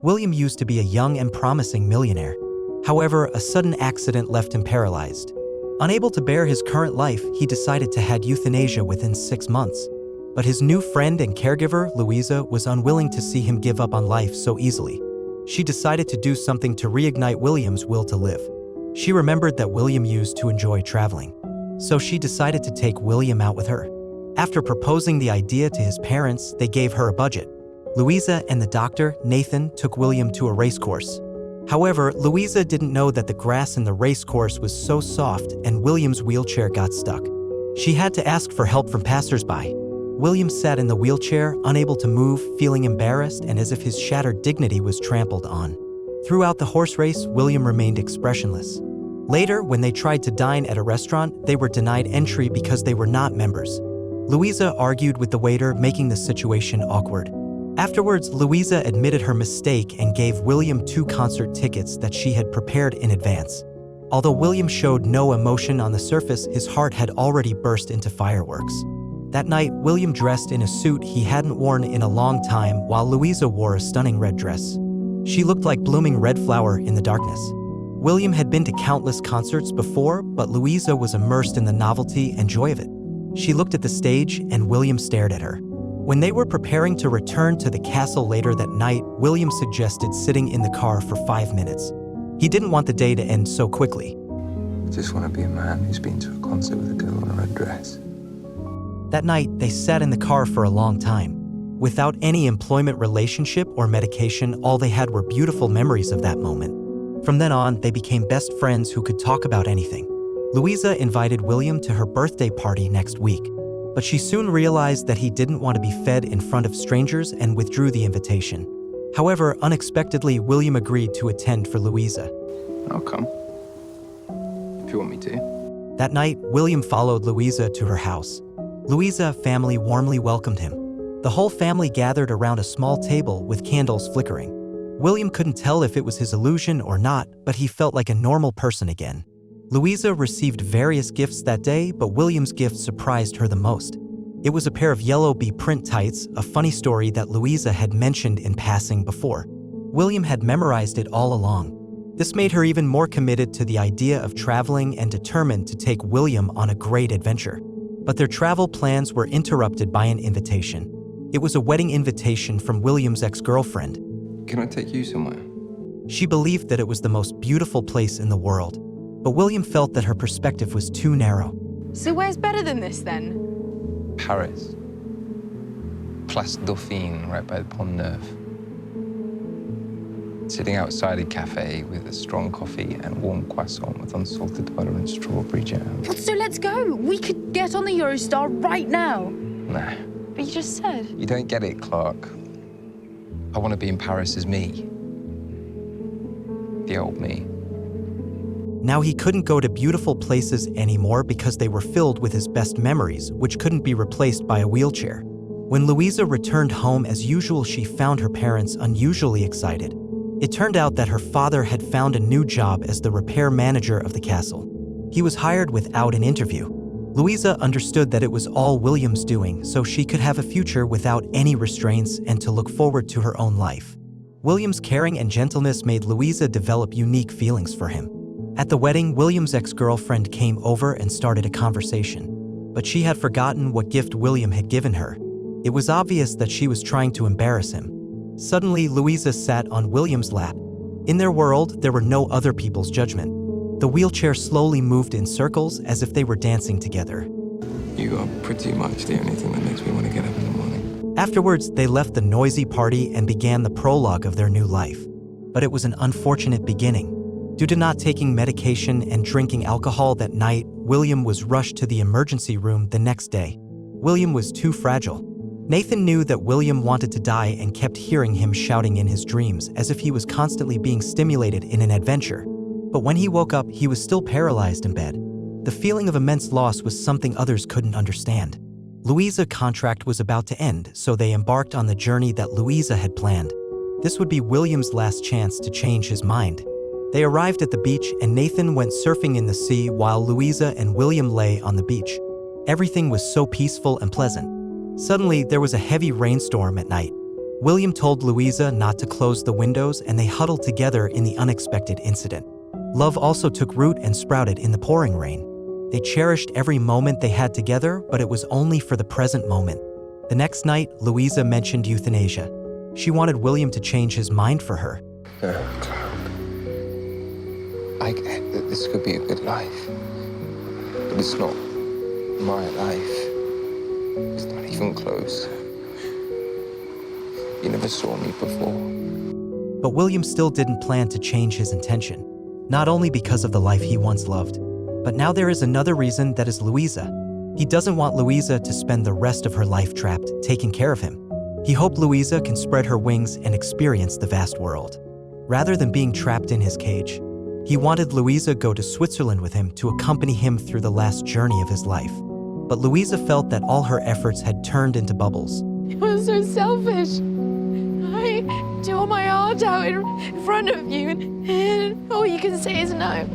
William used to be a young and promising millionaire. However, a sudden accident left him paralyzed. Unable to bear his current life, he decided to have euthanasia within 6 months. But his new friend and caregiver, Louisa, was unwilling to see him give up on life so easily. She decided to do something to reignite William's will to live. She remembered that William used to enjoy traveling. So she decided to take William out with her. After proposing the idea to his parents, they gave her a budget. Louisa and the doctor, Nathan, took William to a racecourse. However, Louisa didn't know that the grass in the racecourse was so soft and William's wheelchair got stuck. She had to ask for help from passersby. William sat in the wheelchair, unable to move, feeling embarrassed and as if his shattered dignity was trampled on. Throughout the horse race, William remained expressionless. Later, when they tried to dine at a restaurant, they were denied entry because they were not members. Louisa argued with the waiter, making the situation awkward. Afterwards, Louisa admitted her mistake and gave William 2 concert tickets that she had prepared in advance. Although William showed no emotion on the surface, his heart had already burst into fireworks. That night, William dressed in a suit he hadn't worn in a long time, while Louisa wore a stunning red dress. She looked like blooming red flower in the darkness. William had been to countless concerts before, but Louisa was immersed in the novelty and joy of it. She looked at the stage, and William stared at her. When they were preparing to return to the castle later that night, William suggested sitting in the car for 5 minutes. He didn't want the day to end so quickly. I just want to be a man who's been to a concert with a girl in a red dress. That night, they sat in the car for a long time. Without any employment relationship or medication, all they had were beautiful memories of that moment. From then on, they became best friends who could talk about anything. Louisa invited William to her birthday party next week, but she soon realized that he didn't want to be fed in front of strangers and withdrew the invitation. However, unexpectedly, William agreed to attend for Louisa. I'll come, if you want me to. That night, William followed Louisa to her house. Louisa's family warmly welcomed him. The whole family gathered around a small table with candles flickering. William couldn't tell if it was his illusion or not, but he felt like a normal person again. Louisa received various gifts that day, but William's gift surprised her the most. It was a pair of yellow bee print tights, a funny story that Louisa had mentioned in passing before. William had memorized it all along. This made her even more committed to the idea of traveling and determined to take William on a great adventure. But their travel plans were interrupted by an invitation. It was a wedding invitation from William's ex-girlfriend. Can I take you somewhere? She believed that it was the most beautiful place in the world, but William felt that her perspective was too narrow. So where's better than this, then? Paris. Place Dauphine, right by the Pont Neuf. Sitting outside a cafe with a strong coffee and warm croissant with unsalted butter and strawberry jam. So let's go. We could get on the Eurostar right now. Nah. But you just said. You don't get it, Clark. I want to be in Paris as me. The old me. Now he couldn't go to beautiful places anymore because they were filled with his best memories, which couldn't be replaced by a wheelchair. When Louisa returned home as usual, she found her parents unusually excited. It turned out that her father had found a new job as the repair manager of the castle. He was hired without an interview. Louisa understood that it was all William's doing, so she could have a future without any restraints and to look forward to her own life. William's caring and gentleness made Louisa develop unique feelings for him. At the wedding, William's ex-girlfriend came over and started a conversation, but she had forgotten what gift William had given her. It was obvious that she was trying to embarrass him. Suddenly, Louisa sat on William's lap. In their world, there were no other people's judgment. The wheelchair slowly moved in circles as if they were dancing together. You are pretty much the only thing that makes me want to get up in the morning. Afterwards, they left the noisy party and began the prologue of their new life. But it was an unfortunate beginning. Due to not taking medication and drinking alcohol that night, William was rushed to the emergency room the next day. William was too fragile. Nathan knew that William wanted to die and kept hearing him shouting in his dreams as if he was constantly being stimulated in an adventure. But when he woke up, he was still paralyzed in bed. The feeling of immense loss was something others couldn't understand. Louisa's contract was about to end, so they embarked on the journey that Louisa had planned. This would be William's last chance to change his mind. They arrived at the beach and Nathan went surfing in the sea while Louisa and William lay on the beach. Everything was so peaceful and pleasant. Suddenly, there was a heavy rainstorm at night. William told Louisa not to close the windows, and they huddled together in the unexpected incident. Love also took root and sprouted in the pouring rain. They cherished every moment they had together, but it was only for the present moment. The next night, Louisa mentioned euthanasia. She wanted William to change his mind for her. Cloud, I get that this could be a good life, but it's not my life. It's not even close. You never saw me before. But William still didn't plan to change his intention, not only because of the life he once loved, but now there is another reason, that is Louisa. He doesn't want Louisa to spend the rest of her life trapped, taking care of him. He hoped Louisa can spread her wings and experience the vast world. Rather than being trapped in his cage, he wanted Louisa go to Switzerland with him to accompany him through the last journey of his life. But Louisa felt that all her efforts had turned into bubbles. You were so selfish. I tore my heart out in front of you, and all you can say is no.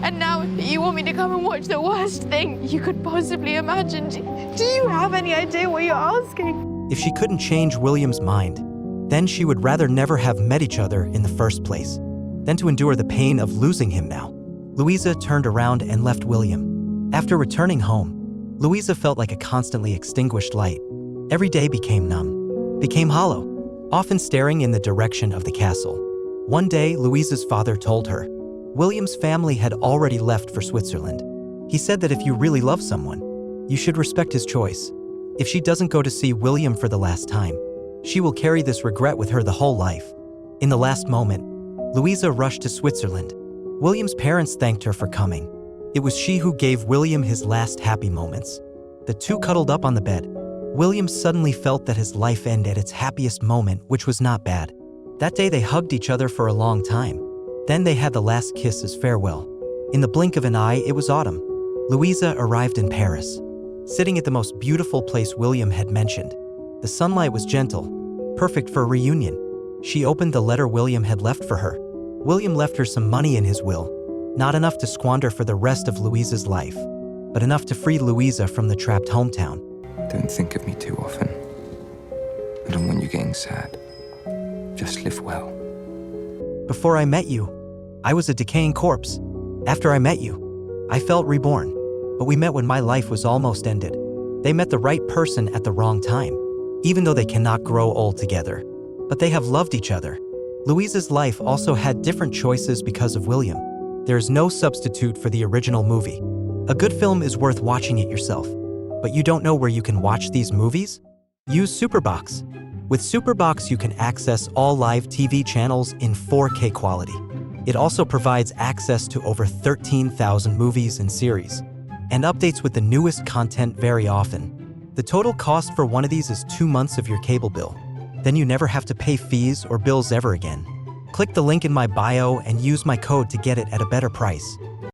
And now you want me to come and watch the worst thing you could possibly imagine. Do you have any idea what you're asking? If she couldn't change William's mind, then she would rather never have met each other in the first place than to endure the pain of losing him now. Louisa turned around and left William. After returning home, Louisa felt like a constantly extinguished light. Every day became numb, became hollow, often staring in the direction of the castle. One day, Louisa's father told her, William's family had already left for Switzerland. He said that if you really love someone, you should respect his choice. If she doesn't go to see William for the last time, she will carry this regret with her the whole life. In the last moment, Louisa rushed to Switzerland. William's parents thanked her for coming. It was she who gave William his last happy moments. The two cuddled up on the bed. William suddenly felt that his life ended at its happiest moment, which was not bad. That day they hugged each other for a long time. Then they had the last kiss as farewell. In the blink of an eye, it was autumn. Louisa arrived in Paris, sitting at the most beautiful place William had mentioned. The sunlight was gentle, perfect for a reunion. She opened the letter William had left for her. William left her some money in his will, not enough to squander for the rest of Louisa's life, but enough to free Louisa from the trapped hometown. Don't think of me too often. I don't want you getting sad. Just live well. Before I met you, I was a decaying corpse. After I met you, I felt reborn. But we met when my life was almost ended. They met the right person at the wrong time, even though they cannot grow old together. But they have loved each other. Louisa's life also had different choices because of William. There is no substitute for the original movie. A good film is worth watching it yourself. But you don't know where you can watch these movies? Use Superbox. With Superbox, you can access all live TV channels in 4K quality. It also provides access to over 13,000 movies and series, and updates with the newest content very often. The total cost for one of these is 2 months of your cable bill. Then you never have to pay fees or bills ever again. Click the link in my bio and use my code to get it at a better price.